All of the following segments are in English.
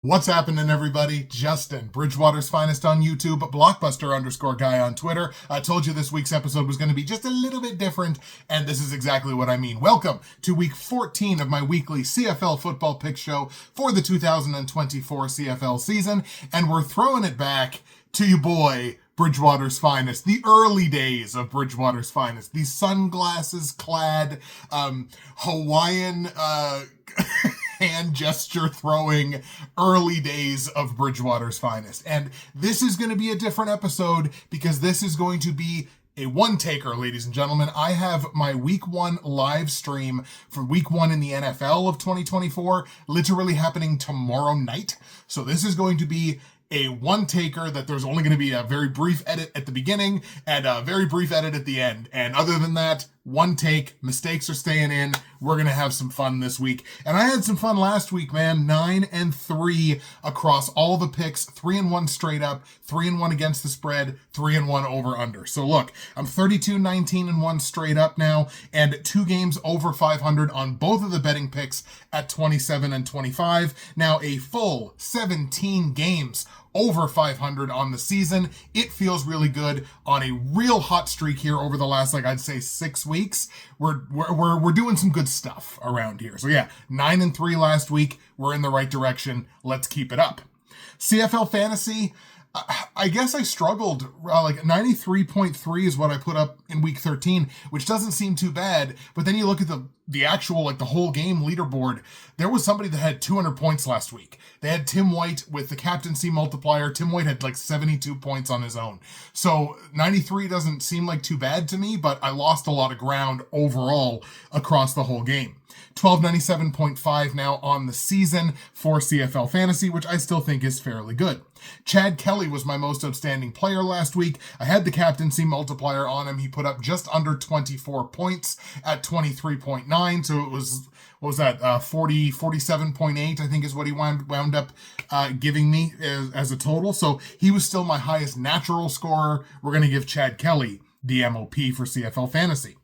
What's happening, everybody? Justin, Bridgewater's finest on YouTube, Blockbuster_guy on Twitter. I told you this week's episode was going to be just a little bit different, and this is exactly what I mean. Welcome to week 14 of my weekly CFL football pick show for the 2024 CFL season, and we're throwing it back to you boy, Bridgewater's finest, the early days of Bridgewater's finest, the sunglasses-clad, Hawaiian, hand gesture throwing early days of Bridgewater's finest. And this is going to be a different episode because this is going to be a one-taker, ladies and gentlemen. I have my week one live stream for week one in the NFL of 2024 literally happening tomorrow night. So this is going to be a one-taker that there's only going to be a very brief edit at the beginning and a very brief edit at the end. And other than that, one take, mistakes are staying in. We're going to have some fun this week. And I had some fun last week, man. 9-3 across all the picks, 3-1 straight up, 3-1 against the spread, 3-1 over under. So look, I'm 32-19-1 straight up now, and 2 games over 500 on both of the betting picks at 27-25. Now a full 17 games over 500 on the season. It feels really good on a real hot streak here over the last, I'd say 6 weeks. We're doing some good stuff around here. So yeah, 9-3 last week. We're in the right direction. Let's keep it up. CFL fantasy, I guess I struggled. 93.3 is what I put up in week 13, which doesn't seem too bad. But then you look at the actual, the whole game leaderboard. There was somebody that had 200 points last week. They had Tim White with the captaincy multiplier. Tim White had 72 points on his own. So 93 doesn't seem like too bad to me, but I lost a lot of ground overall across the whole game. 1297.5 now on the season for CFL Fantasy, which I still think is fairly good. Chad Kelly was my most outstanding player last week. I had the captaincy multiplier on him. He put up just under 24 points at 23.9. So it was, 47.8, I think is what he wound up giving me as a total. So he was still my highest natural scorer. We're going to give Chad Kelly the MOP for CFL Fantasy.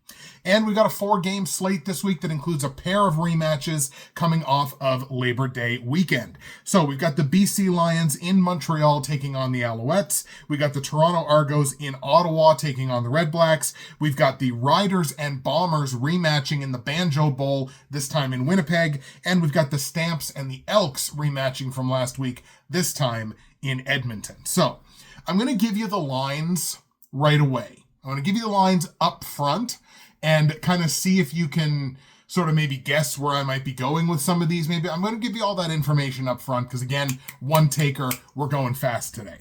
And we got a 4-game slate this week that includes a pair of rematches coming off of Labor Day weekend. So we've got the BC Lions in Montreal taking on the Alouettes. We got the Toronto Argos in Ottawa taking on the REDBLACKS. We've got the Riders and Bombers rematching in the Banjo Bowl, this time in Winnipeg. And we've got the Stamps and the Elks rematching from last week, this time in Edmonton. So I'm going to give you the lines right away. I'm going to give you the lines up front and kind of see if you can sort of maybe guess where I might be going with some of these. Maybe I'm going to give you all that information up front because, again, one taker, we're going fast today.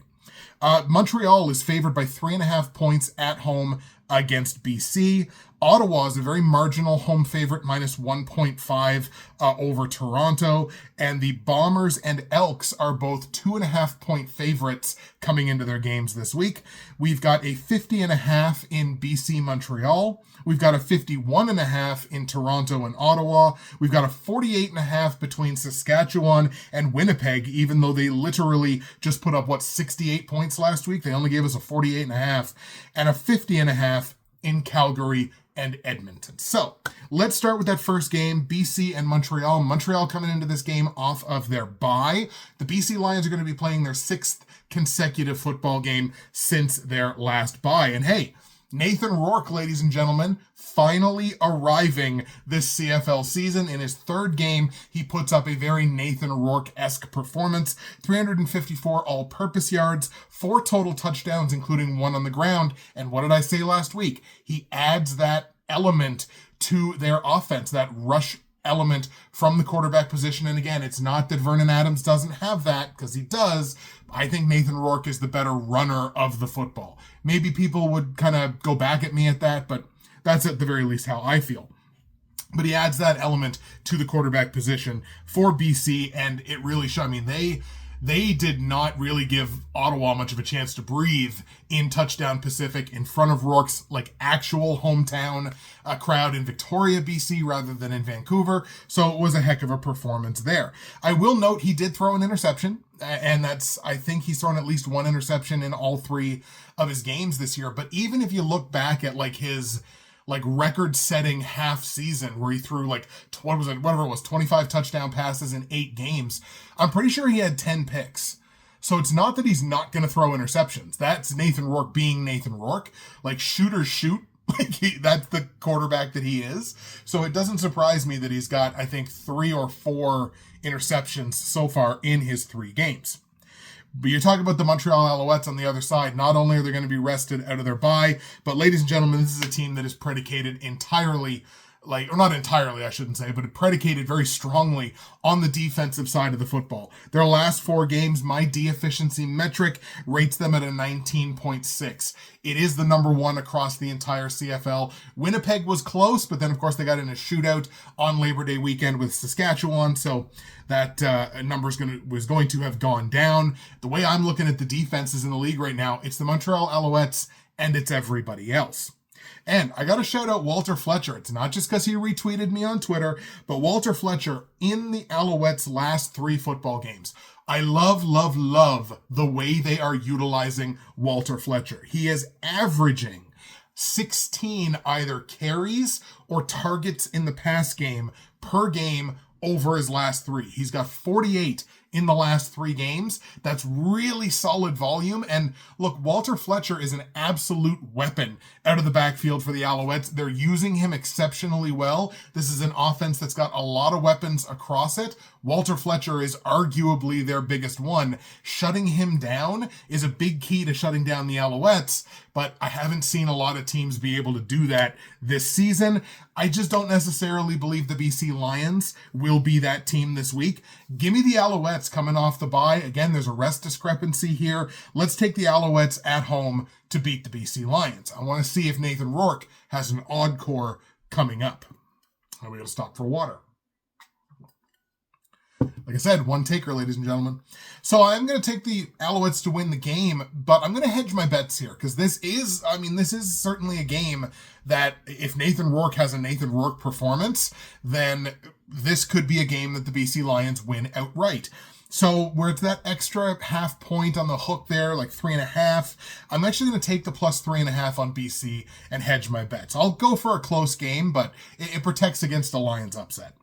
Montreal is favored by 3.5 points at home against BC. Ottawa is a very marginal home favorite, minus 1.5 over Toronto. And the Bombers and Elks are both 2.5 point favorites coming into their games this week. We've got a 50.5 in BC Montreal. We've got a 51.5 in Toronto and Ottawa. We've got a 48.5 between Saskatchewan and Winnipeg, even though they literally just put up, 68 points last week. They only gave us a 48.5 and a 50.5 in Calgary and Edmonton. So let's start with that first game, BC and Montreal. Montreal coming into this game off of their bye. The BC Lions are going to be playing their 6th consecutive football game since their last bye. And hey, Nathan Rourke, ladies and gentlemen, finally arriving this CFL season. In his 3rd game, he puts up a very Nathan Rourke-esque performance. 354 all-purpose yards, 4 total touchdowns, including 1 on the ground. And what did I say last week? He adds that element to their offense, that rush element from the quarterback position. And again, it's not that Vernon Adams doesn't have that, because he does. I think Nathan Rourke is the better runner of the football. Maybe people would kind of go back at me at that, but that's at the very least how I feel. But he adds that element to the quarterback position for BC, and it really showed. I mean, they did not really give Ottawa much of a chance to breathe in Touchdown Pacific in front of Rourke's actual hometown crowd in Victoria, BC, rather than in Vancouver. So it was a heck of a performance there. I will note he did throw an interception, and I think he's thrown at least 1 interception in all 3 of his games this year. But even if you look back at his like record-setting half season where he threw like whatever it was, 25 touchdown passes in 8 games. I'm pretty sure he had 10 picks. So it's not that he's not going to throw interceptions. That's Nathan Rourke being Nathan Rourke. Like, shooters shoot. Like, that's the quarterback that he is. So it doesn't surprise me that he's got, I think, 3 or 4 interceptions so far in his 3 games. But you're talking about the Montreal Alouettes on the other side. Not only are they going to be rested out of their bye, but ladies and gentlemen, this is a team that is predicated entirely, or not entirely, I shouldn't say, but predicated very strongly on the defensive side of the football. Their last 4 games, my D-efficiency metric rates them at a 19.6. It is the number 1 across the entire CFL. Winnipeg was close, but then, of course, they got in a shootout on Labor Day weekend with Saskatchewan, so that number was going to have gone down. The way I'm looking at the defenses in the league right now, it's the Montreal Alouettes, and it's everybody else. And I got to shout out Walter Fletcher. It's not just because he retweeted me on Twitter, but Walter Fletcher in the Alouettes' last 3 football games. I love the way they are utilizing Walter Fletcher. He is averaging 16 either carries or targets in the pass game per game over his last 3. He's got 48 in the last 3 games. That's really solid volume. And look, Walter Fletcher is an absolute weapon out of the backfield for the Alouettes. They're using him exceptionally well. This is an offense that's got a lot of weapons across it. Walter Fletcher is arguably their biggest one. Shutting him down is a big key to shutting down the Alouettes, but I haven't seen a lot of teams be able to do that this season. I just don't necessarily believe the BC Lions will be that team this week. Give me the Alouettes coming off the bye. Again, there's a rest discrepancy here. Let's take the Alouettes at home to beat the BC Lions. I want to see if Nathan Rourke has an odd core coming up. Now we got to stop for water. Like I said, one taker, ladies and gentlemen. So I'm going to take the Alouettes to win the game, but I'm going to hedge my bets here because this is certainly a game that if Nathan Rourke has a Nathan Rourke performance, then this could be a game that the BC Lions win outright. So where it's that extra half point on the hook there, like 3.5, I'm actually going to take the plus 3.5 on BC and hedge my bets. I'll go for a close game, but it protects against a Lions upset.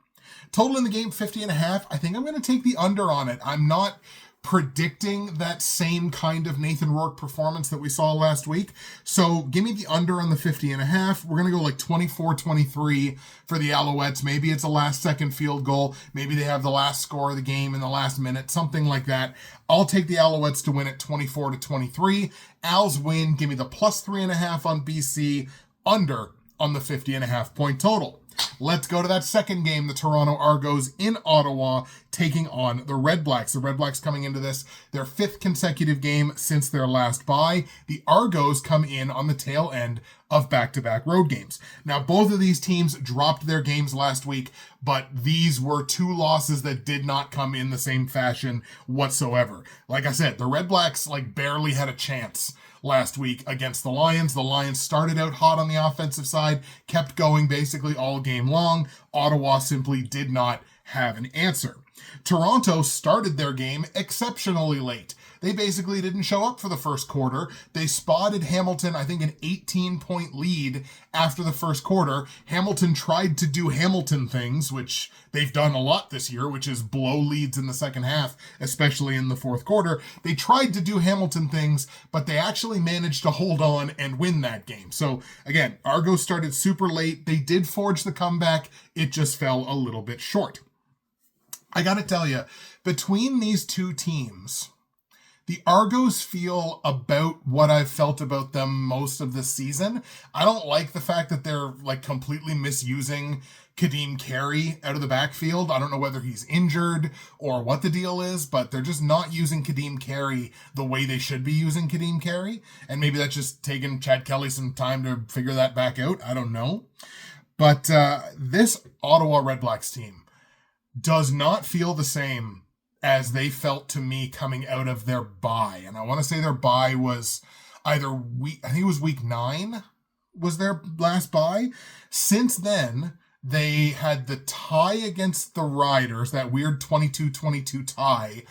Total in the game, 50.5. I think I'm going to take the under on it. I'm not predicting that same kind of Nathan Rourke performance that we saw last week. So give me the under on the 50.5. We're going to go like 24-23 for the Alouettes. Maybe it's a last second field goal. Maybe they have the last score of the game in the last minute, something like that. I'll take the Alouettes to win at 24-23. Als win. Give me the plus 3.5 on BC, under on the 50.5 point total. Let's go to that second game, the Toronto Argos in Ottawa taking on the REDBLACKS. The REDBLACKS coming into this, their 5th consecutive game since their last bye. The Argos come in on the tail end of back-to-back road games. Now, both of these teams dropped their games last week, but these were 2 losses that did not come in the same fashion whatsoever. Like I said, the REDBLACKS barely had a chance last week against the Lions. The Lions started out hot on the offensive side, kept going basically all game long. Ottawa simply did not have an answer. Toronto started their game exceptionally late. They basically didn't show up for the first quarter. They spotted Hamilton, I think, an 18-point lead after the first quarter. Hamilton tried to do Hamilton things, which they've done a lot this year, which is blow leads in the second half, especially in the fourth quarter. They tried to do Hamilton things, but they actually managed to hold on and win that game. So, again, Argos started super late. They did forge the comeback. It just fell a little bit short. I got to tell you, between these two teams, the Argos feel about what I've felt about them most of this season. I don't like the fact that they're completely misusing Kadeem Carey out of the backfield. I don't know whether he's injured or what the deal is, but they're just not using Kadeem Carey the way they should be using Kadeem Carey. And maybe that's just taking Chad Kelly some time to figure that back out. I don't know. But this Ottawa REDBLACKS team does not feel the same as they felt to me coming out of their bye. And I want to say their bye was either week 9 was their last bye. Since then, they had the tie against the Riders, that weird 22-22 tie.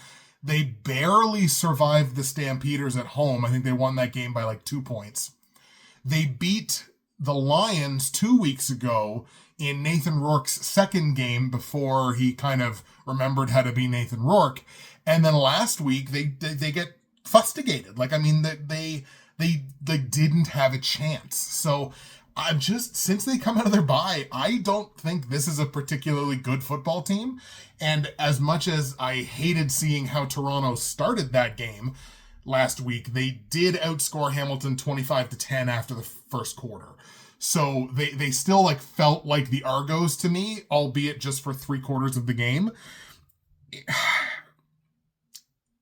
They barely survived the Stampeders at home. I think they won that game by 2 points. They beat the Lions 2 weeks ago in Nathan Rourke's second game before he kind of remembered how to be Nathan Rourke. And then last week they get fustigated. Like, I mean, they didn't have a chance. So I'm just, since they come out of their bye, I don't think this is a particularly good football team. And as much as I hated seeing how Toronto started that game last week, they did outscore Hamilton 25-10 after the first quarter. So they still like felt like the Argos to me, albeit just for 3/4 of the game.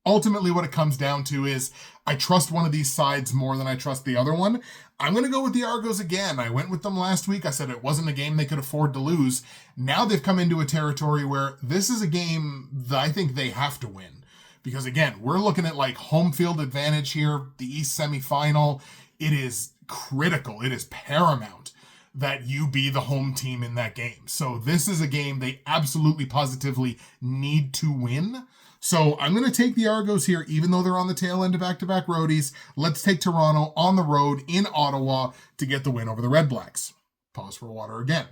Ultimately, what it comes down to is I trust one of these sides more than I trust the other one. I'm going to go with the Argos again. I went with them last week. I said it wasn't a game they could afford to lose. Now they've come into a territory where this is a game that I think they have to win. Because again, we're looking at like home field advantage here, the East semifinal. It is critical. It is paramount that you be the home team in that game. So this is a game they absolutely positively need to win. So I'm going to take the Argos here, even though they're on the tail end of back-to-back roadies. Let's take Toronto on the road in Ottawa to get the win over the Redblacks. Pause for water again.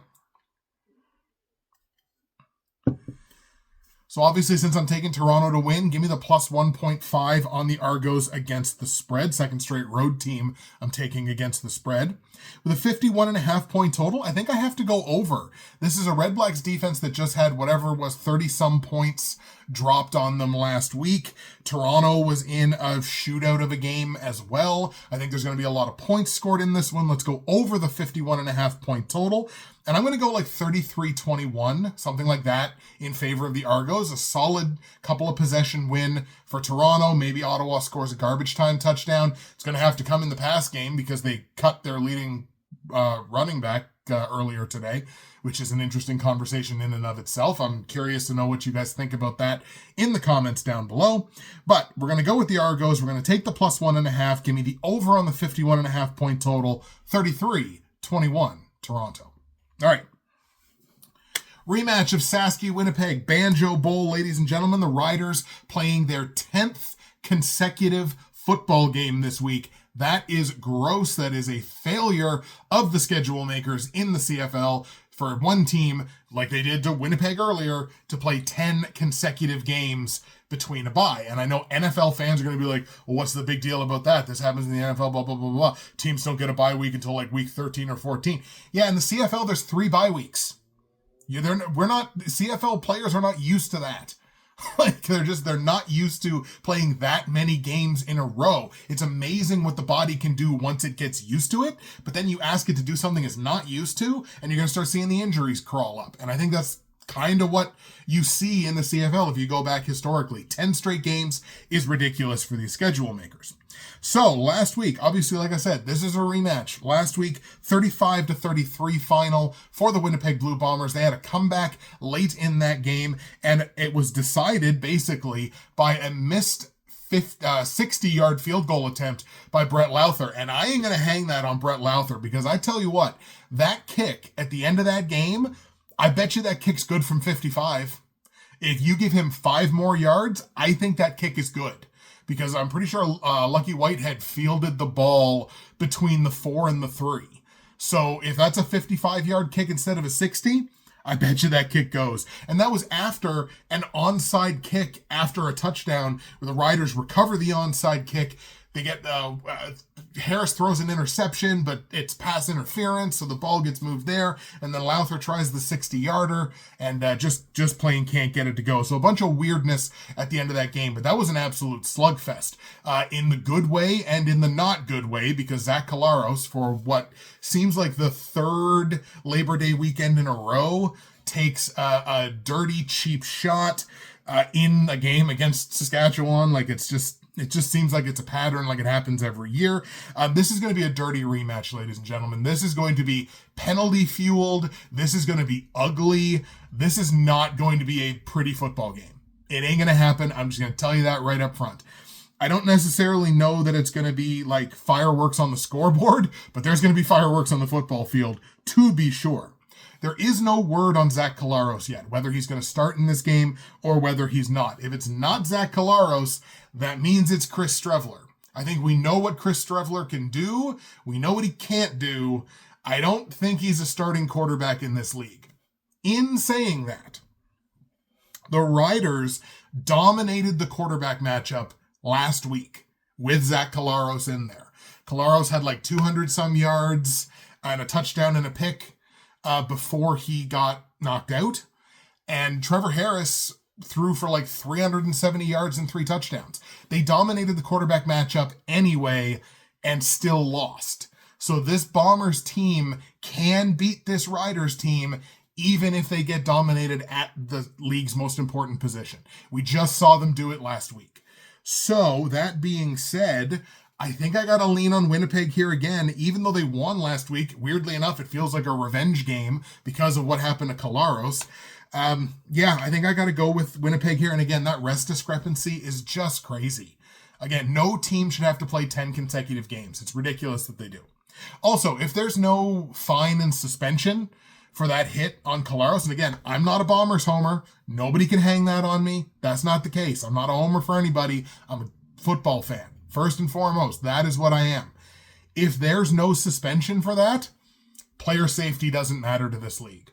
So obviously, since I'm taking Toronto to win, give me the plus 1.5 on the Argos against the spread. Second straight road team I'm taking against the spread. With a 51.5 point total, I think I have to go over. This is a Redblacks defense that just had whatever was 30-some points dropped on them last week. Toronto was in a shootout of a game as well. I think there's going to be a lot of points scored in this one. Let's go over the 51.5 point total. And I'm going to go like 33-21, something like that, in favor of the Argos. A solid couple of possession win for Toronto. Maybe Ottawa scores a garbage time touchdown. It's going to have to come in the pass game because they cut their leading running back earlier today, which is an interesting conversation in and of itself. I'm curious to know what you guys think about that in the comments down below. But we're going to go with the Argos. We're going to take the plus 1.5. Give me the over on the 51.5 point total. 33-21 Toronto. All right. Rematch of Saskatchewan Winnipeg Banjo Bowl, ladies and gentlemen. The Riders playing their 10th consecutive football game this week. That is gross. That is a failure of the schedule makers in the CFL for one team, like they did to Winnipeg earlier, to play 10 consecutive games between a bye. And I know NFL fans are going to be like, well, what's the big deal about that? This happens in the NFL, blah, blah, blah, blah. Teams don't get a bye week until like week 13 or 14. Yeah, in the CFL, there's 3 bye weeks. CFL players are not used to that. Like they're not used to playing that many games in a row. It's amazing what the body can do once it gets used to it, but then you ask it to do something it's not used to, and you're going to start seeing the injuries crawl up. And I think that's kind of what you see in the CFL if you go back historically. 10 straight games is ridiculous for these schedule makers. So last week, obviously, like I said, this is a rematch. Last week, 35-33 final for the Winnipeg Blue Bombers. They had a comeback late in that game, and it was decided basically by a missed 60-yard field goal attempt by Brett Lauther. And I ain't going to hang that on Brett Lauther, because I tell you what, that kick at the end of that game, I bet you that kick's good from 55. If you give him 5 more yards, I think that kick is good. Because I'm pretty sure Lucky Whitehead fielded the ball between the 4 and the 3. So if that's a 55-yard kick instead of a 60, I bet you that kick goes. And that was after an onside kick after a touchdown where the Riders recover the onside kick. They get Harris throws an interception, but it's pass interference, so the ball gets moved there. And then Lauther tries the 60-yarder and just plain can't get it to go. So a bunch of weirdness at the end of that game, but that was an absolute slugfest in the good way and in the not good way, because Zach Collaros, for what seems like the 3rd Labor Day weekend in a row, takes a dirty, cheap shot in a game against Saskatchewan. Like it just seems like it's a pattern, like it happens every year. This is going to be a dirty rematch, ladies and gentlemen. This is going to be penalty fueled. This is going to be ugly. This is not going to be a pretty football game. It ain't going to happen. I'm just going to tell you that right up front. I don't necessarily know that it's going to be like fireworks on the scoreboard, but there's going to be fireworks on the football field, to be sure. There is no word on Zach Collaros yet, whether he's going to start in this game or whether he's not. If it's not Zach Collaros, that means it's Chris Streveler. I think we know what Chris Streveler can do. We know what he can't do. I don't think he's a starting quarterback in this league. In saying that, the Riders dominated the quarterback matchup last week with Zach Collaros in there. Collaros had like 200 some yards and a touchdown and a pick before he got knocked out. And Trevor Harris threw for like 370 yards and 3 touchdowns. They dominated the quarterback matchup anyway and still lost. So this Bombers team can beat this Riders team even if they get dominated at the league's most important position. We just saw them do it last week. So that being said, I think I got to lean on Winnipeg here again, even though they won last week. Weirdly enough, it feels like a revenge game because of what happened to Collaros. I think I got to go with Winnipeg here. And again, that rest discrepancy is just crazy. Again, no team should have to play 10 consecutive games. It's ridiculous that they do. Also, if there's no fine and suspension for that hit on Collaros, and again, I'm not a Bombers homer. Nobody can hang that on me. That's not the case. I'm not a homer for anybody. I'm a football fan. First and foremost, that is what I am. If there's no suspension for that, player safety doesn't matter to this league.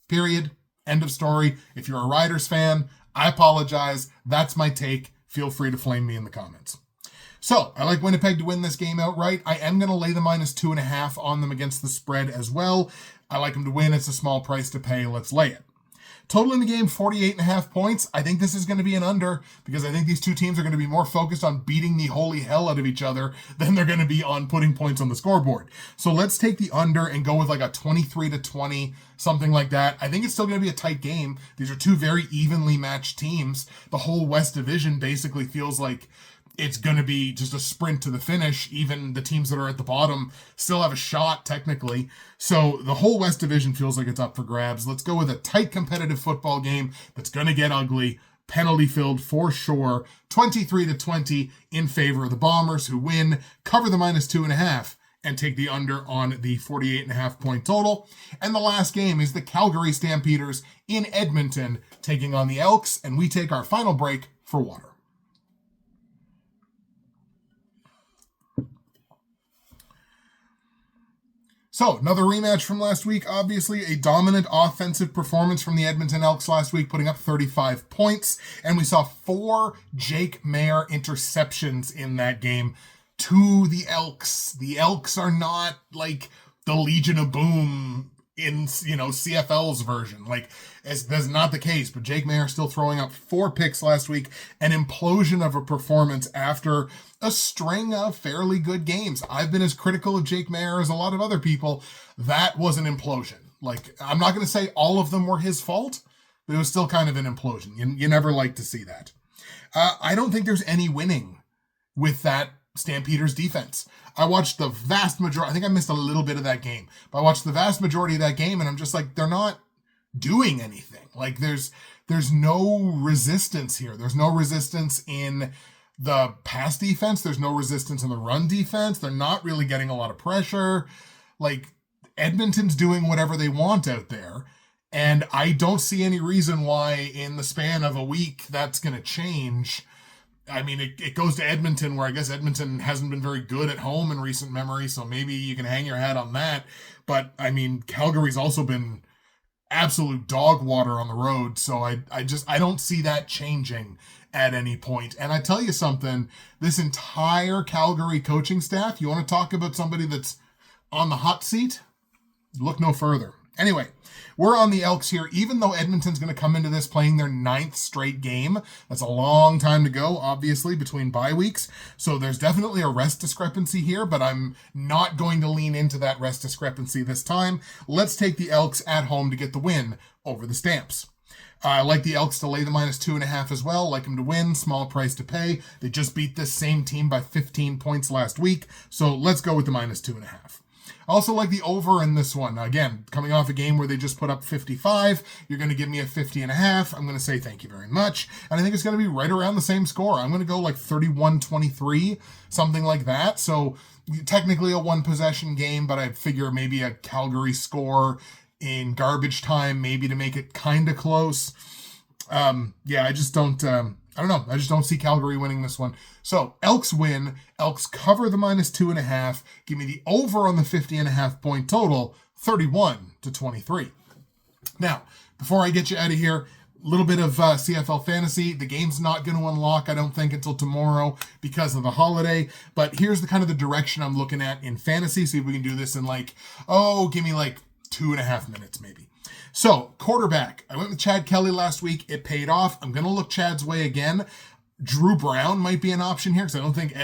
Period. End of story. If you're a Riders fan, I apologize. That's my take. Feel free to flame me in the comments. So, I like Winnipeg to win this game outright. I am going to lay the -2.5 on them against the spread as well. I like them to win. It's a small price to pay. Let's lay it. Total in the game, 48.5 points. I think this is going to be an under because I think these two teams are going to be more focused on beating the holy hell out of each other than they're going to be on putting points on the scoreboard. So let's take the under and go with like a 23-20, something like that. I think it's still going to be a tight game. These are two very evenly matched teams. The whole West Division basically feels like it's going to be just a sprint to the finish. Even the teams that are at the bottom still have a shot, technically. So the whole West Division feels like it's up for grabs. Let's go with a tight competitive football game that's going to get ugly, penalty-filled for sure. 23-20 in favor of the Bombers, who win, cover the -2.5, and take the under on the 48.5 point total. And the last game is the Calgary Stampeders in Edmonton taking on the Elks, and we take our final break for water. So, another rematch from last week. Obviously, a dominant offensive performance from the Edmonton Elks last week, putting up 35 points. And we saw 4 Jake Maier interceptions in that game to the Elks. The Elks are not like the Legion of Boom in, CFL's version. Like, that's not the case. But Jake Maier still throwing up 4 picks last week. An implosion of a performance after a string of fairly good games. I've been as critical of Jake Maier as a lot of other people. That was an implosion. Like, I'm not going to say all of them were his fault, but it was still kind of an implosion. You never like to see that. I don't think there's any winning with that Stampeders defense. I watched the vast majority. I think I missed a little bit of that game, but I watched the vast majority of that game, and I'm just like, they're not doing anything. Like, there's no resistance here. There's no resistance in the pass defense. There's no resistance in the run defense. They're not really getting a lot of pressure. Like, Edmonton's doing whatever they want out there. And I don't see any reason why in the span of a week that's going to change. I mean, it goes to Edmonton, where I guess Edmonton hasn't been very good at home in recent memory. So maybe you can hang your hat on that. But I mean, Calgary's also been absolute dog water on the road. So I don't see that changing at any point. And I tell you something, this entire Calgary coaching staff, you want to talk about somebody that's on the hot seat? Look no further. Anyway, we're on the Elks here, even though Edmonton's going to come into this playing their 9th straight game. That's a long time to go, obviously, between bye weeks. So there's definitely a rest discrepancy here, but I'm not going to lean into that rest discrepancy this time. Let's take the Elks at home to get the win over the Stamps. I like the Elks to lay the -2.5 as well. Like them to win, small price to pay. They just beat this same team by 15 points last week. So let's go with the -2.5. I also like the over in this one. Again, coming off a game where they just put up 55, you're going to give me a 50.5. I'm going to say thank you very much. And I think it's going to be right around the same score. I'm going to go like 31-23, something like that. So technically a 1-possession game, but I figure maybe a Calgary score in garbage time, maybe to make it kind of close. I just don't I don't know. I just don't see Calgary winning this one. So Elks win. Elks cover the -2.5. Give me the over on the 50.5 point total, 31-23. Now, before I get you out of here, a little bit of CFL fantasy. The game's not going to unlock, I don't think, until tomorrow because of the holiday. But here's the kind of the direction I'm looking at in fantasy. See if we can do this in give me 2.5 minutes maybe. So, quarterback. I went with Chad Kelly last week. It paid off. I'm going to look Chad's way again. Drew Brown might be an option here because I don't think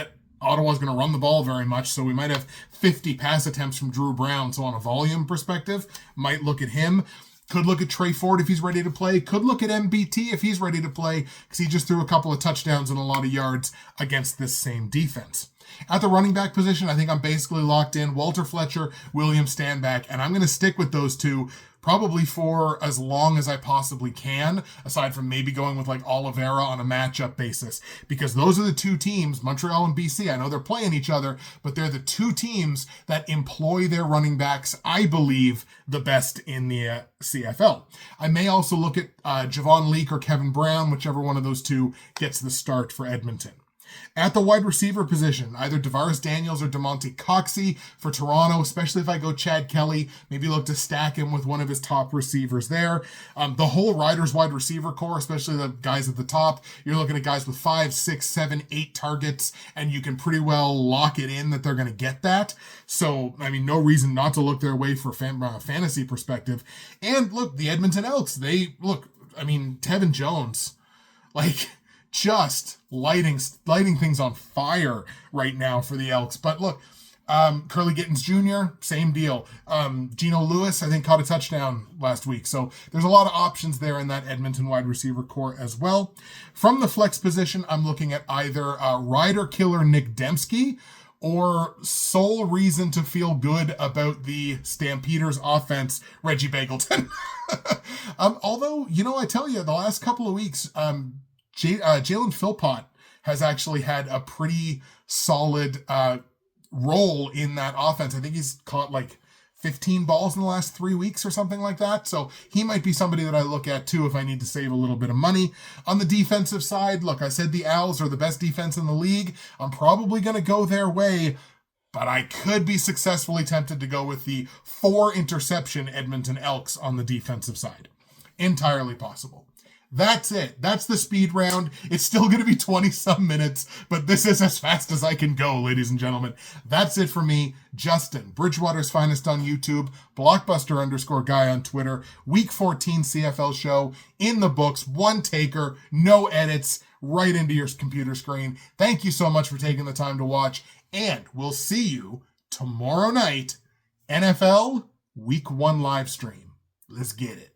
Ottawa's going to run the ball very much. So we might have 50 pass attempts from Drew Brown. So on a volume perspective, might look at him. Could look at Trey Ford if he's ready to play. Could look at MBT if he's ready to play because he just threw a couple of touchdowns and a lot of yards against this same defense. At the running back position, I think I'm basically locked in. Walter Fletcher, William Stanback, and I'm going to stick with those two probably for as long as I possibly can, aside from maybe going with Oliveira on a matchup basis, because those are the two teams, Montreal and BC. I know they're playing each other, but they're the two teams that employ their running backs, I believe, the best in the CFL. I may also look at Javon Leake or Kevin Brown, whichever one of those two gets the start for Edmonton. At the wide receiver position, either Tavares Daniels or DeMonte Coxey for Toronto, especially if I go Chad Kelly, maybe look to stack him with one of his top receivers there. The whole Riders wide receiver core, especially the guys at the top, you're looking at guys with 5, 6, 7, 8 targets, and you can pretty well lock it in that they're going to get that. So, no reason not to look their way for fantasy perspective. And look, the Edmonton Elks, Tevin Jones, just lighting things on fire right now for the Elks. But look, Curly Gittins Jr., same deal. Geno Lewis, I think, caught a touchdown last week. So there's a lot of options there in that Edmonton wide receiver core as well. From the flex position, I'm looking at either rider killer Nick Dembski or sole reason to feel good about the Stampeders offense, Reggie Bagleton. Although, I tell you, the last couple of weeks, Jalen Philpott has actually had a pretty solid role in that offense. I think he's caught 15 balls in the last 3 weeks or something like that. So he might be somebody that I look at too if I need to save a little bit of money. On the defensive side, look, I said the Owls are the best defense in the league. I'm probably going to go their way, but I could be successfully tempted to go with the 4 interception Edmonton Elks on the defensive side. Entirely possible. That's it. That's the speed round. It's still going to be 20-some minutes, but this is as fast as I can go, ladies and gentlemen. That's it for me. Justin, Bridgewater's Finest on YouTube, Blockbuster_guy on Twitter, Week 14 CFL Show in the books, one taker, no edits, right into your computer screen. Thank you so much for taking the time to watch, and we'll see you tomorrow night, NFL Week 1 live stream. Let's get it.